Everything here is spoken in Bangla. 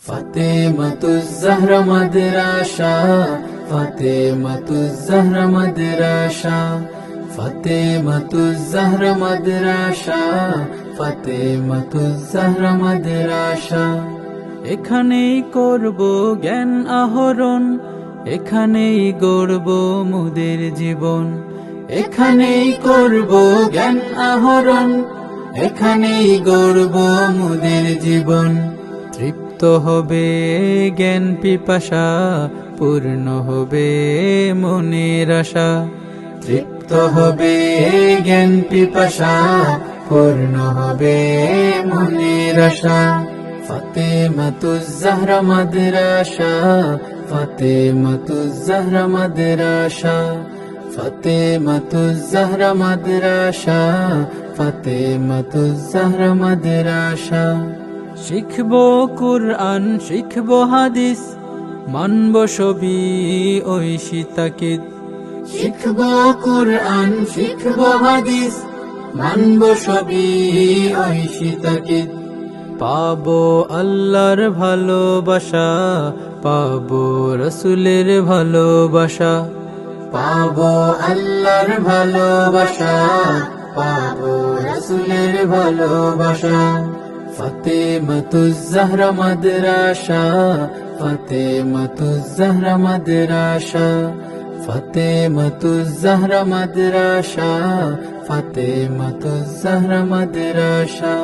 ফাতেমাতুজ জাহরা মাদ্রাসা, ফাতেমাতুজ জাহরা মাদ্রাসা, ফাতেমাতুজ জাহরা মাদ্রাসা, ফাতেমাতুজ জাহরা মাদ্রাসা। এখানেই করব জ্ঞান আহরণ, এখানেই গড়ব মোদের জীবন। এখানেই করব জ্ঞান আহরণ, এখানেই গড়ব মোদের জীবন। তৃপ্ত হবে জ্ঞান পিপাসা, পূর্ণ হবে মনের আশা। তৃপ্ত হবে জ্ঞান পিপাসা, পূর্ণ হবে মনের আশা। ফাতেমাতুজ জাহরা মাদ্রাসা, ফাতেমাতুজ জাহরা মাদ্রাসা, ফাতেমাতুজ জাহরা মাদ্রাসা, ফাতেমাতুজ জাহরা মাদ্রাসা। শিখব কুরআন, শিখব হাদিস, মানব সবই ঐশী তাকিদ। শিখব কুরআন, শিখব হাদিস, মানব সবই ঐশী তাকিদ। পাবো আল্লাহর ভালোবাসা, পাবো রসুলের ভালোবাসা। পাবো আল্লাহর ভালোবাসা, পাবো রসুলের ভালোবাসা। ফাতেমাতুজ জাহরা মাদ্রাসা, ফাতেমাতুজ জাহরা মাদ্রাসা, ফাতেমাতুজ জাহরা মাদ্রাসা, ফাতেমাতুজ জাহরা মাদ্রাসা।